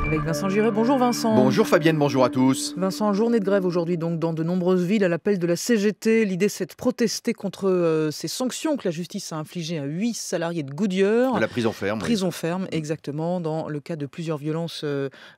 Avec Vincent Girey. Bonjour Vincent. Bonjour Fabienne, bonjour à tous. Vincent, journée de grève aujourd'hui donc dans de nombreuses villes à l'appel de la CGT. L'idée c'est de protester contre ces sanctions que la justice a infligées à 8 salariés de Goodyear. De la prison ferme. Prison ferme, exactement, dans le cas de plusieurs violences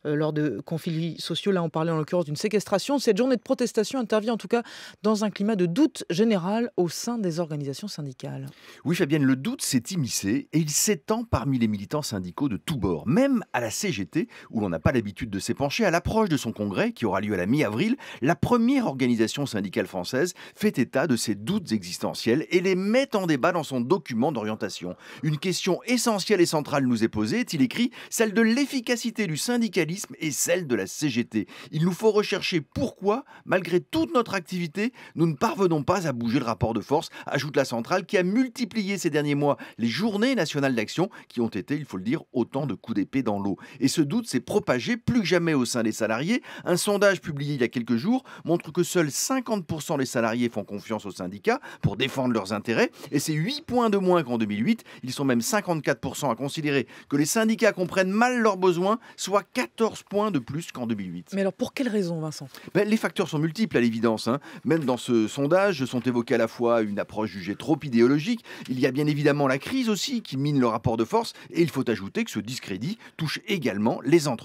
lors de conflits sociaux. Là on parlait en l'occurrence d'une séquestration. Cette journée de protestation intervient en tout cas dans un climat de doute général au sein des organisations syndicales. Oui Fabienne, le doute s'est immiscé et il s'étend parmi les militants syndicaux de tous bords. Même à la CGT, où l'on n'a pas l'habitude de s'épancher, à l'approche de son congrès, qui aura lieu à la mi-avril, la première organisation syndicale française fait état de ses doutes existentiels et les met en débat dans son document d'orientation. Une question essentielle et centrale nous est posée, est-il écrit, celle de l'efficacité du syndicalisme et celle de la CGT. Il nous faut rechercher pourquoi, malgré toute notre activité, nous ne parvenons pas à bouger le rapport de force, ajoute la centrale qui a multiplié ces derniers mois les journées nationales d'action qui ont été, il faut le dire, autant de coups d'épée dans l'eau. Et ce doute s'est propagé plus que jamais au sein des salariés. Un sondage publié il y a quelques jours montre que seuls 50% des salariés font confiance aux syndicats pour défendre leurs intérêts et c'est 8 points de moins qu'en 2008. Ils sont même 54% à considérer que les syndicats comprennent mal leurs besoins, soit 14 points de plus qu'en 2008. Mais alors pour quelles raisons Vincent ? Les facteurs sont multiples à l'évidence. Même dans ce sondage sont évoqués à la fois une approche jugée trop idéologique, il y a bien évidemment la crise aussi qui mine le rapport de force et il faut ajouter que ce discrédit touche également les entreprises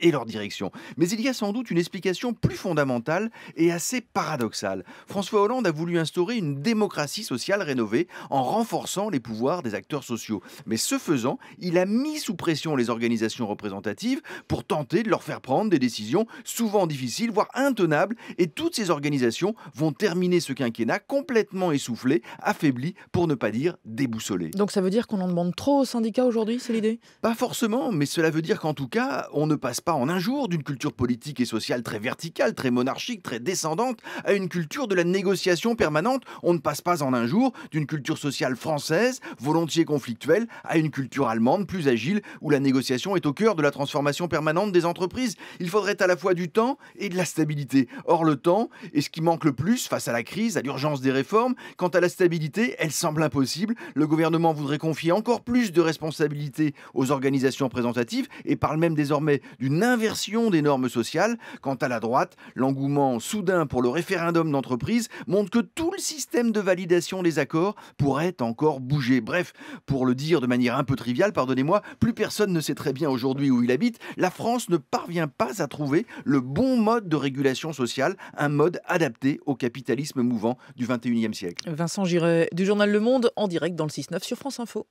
et leur direction. Mais il y a sans doute une explication plus fondamentale et assez paradoxale. François Hollande a voulu instaurer une démocratie sociale rénovée en renforçant les pouvoirs des acteurs sociaux. Mais ce faisant, il a mis sous pression les organisations représentatives pour tenter de leur faire prendre des décisions souvent difficiles, voire intenables. Et toutes ces organisations vont terminer ce quinquennat complètement essoufflées, affaiblies, pour ne pas dire déboussolées. Donc ça veut dire qu'on en demande trop aux syndicats aujourd'hui, c'est l'idée ? Pas forcément, mais cela veut dire qu'en tout cas, on ne passe pas en un jour d'une culture politique et sociale très verticale, très monarchique, très descendante, à une culture de la négociation permanente. On ne passe pas en un jour d'une culture sociale française, volontiers conflictuelle, à une culture allemande, plus agile, où la négociation est au cœur de la transformation permanente des entreprises. Il faudrait à la fois du temps et de la stabilité. Or, le temps est ce qui manque le plus face à la crise, à l'urgence des réformes. Quant à la stabilité, elle semble impossible. Le gouvernement voudrait confier encore plus de responsabilités aux organisations représentatives et parle même désormais d'une inversion des normes sociales. Quant à la droite, l'engouement soudain pour le référendum d'entreprise montre que tout le système de validation des accords pourrait encore bouger. Bref, pour le dire de manière un peu triviale, pardonnez-moi, plus personne ne sait très bien aujourd'hui où il habite. La France ne parvient pas à trouver le bon mode de régulation sociale, un mode adapté au capitalisme mouvant du 21e siècle. Vincent Girey du journal Le Monde en direct dans le 6-9 sur France Info.